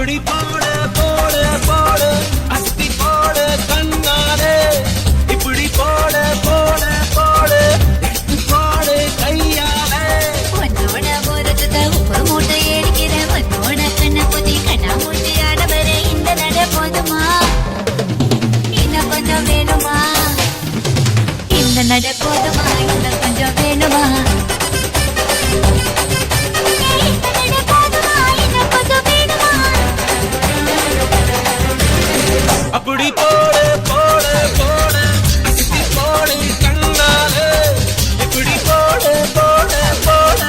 அப்படி போடு போடு போடு அஸ்தி போடு கண்ணாலே இப்படி போடு போடு போடு எடுத்து போடு கையாலே உன்னோட போறதுக்கு உப்பு மூட்டை ஏறிக்கிறேன் உன்னோட கண்ண புதி கண்ணா மூட்டி ஆடவரே இந்த நட போதுமா இன்னும் கொஞ்சம் வேணுமா இந்த நட போதுமா இன்னும் கொஞ்சம் வேணுமா அப்படி போடு போடு போடு அஸ்தி போடு கண்ணாலே இப்படி போடு போடு போடு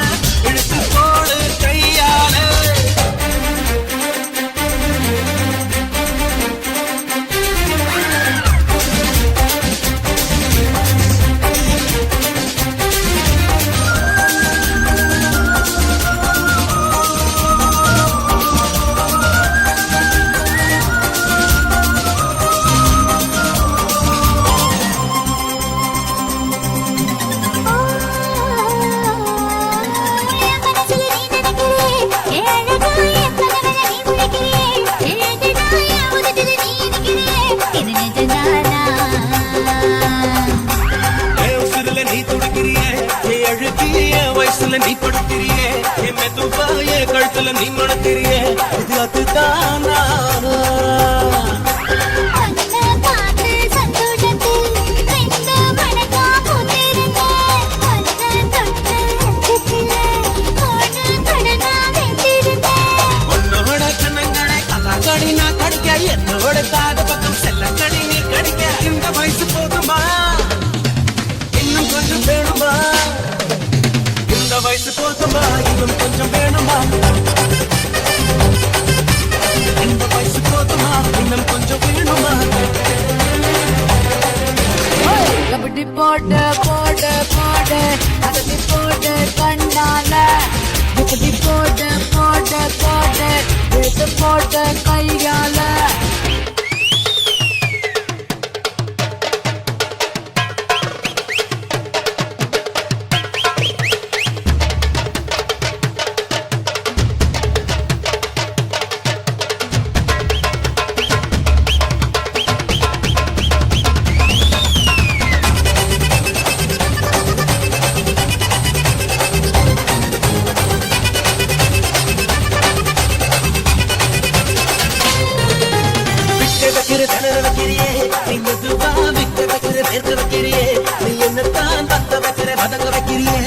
எடுத்து போடு கையாலே நீ படுத்திரியே என் மெதுவாய கழுத்துல நீ மணத்திரியே இது அதுதானா உன்னோட கண்ணங்களை கலாக்கடி நான் கடிக்க என்னோட காது பக்கம் செல்லக்கடி நீ கடிக்க இந்த வயசு போதுமா இன்னும் கொஞ்சம் வேணுமா இந்த வயசு போதுமா இன்னும் கொஞ்சம் வேணுமா இந்த வயசு போதுமா இன்னும் கொஞ்சம் வேணுமா அப்படி போட்டு போட்டு போட்டு அப்படி போட்டு கண்ணால இப்படி போட்டு போட்டு போட்டு எடுத்து போட்டு கையால நீ மெதுவா விக்க வைக்கிற வேர்க்க வைக்கிறியே நீ என்னத்தான் பத்த வைக்கிற பதங்க வைக்கிறியே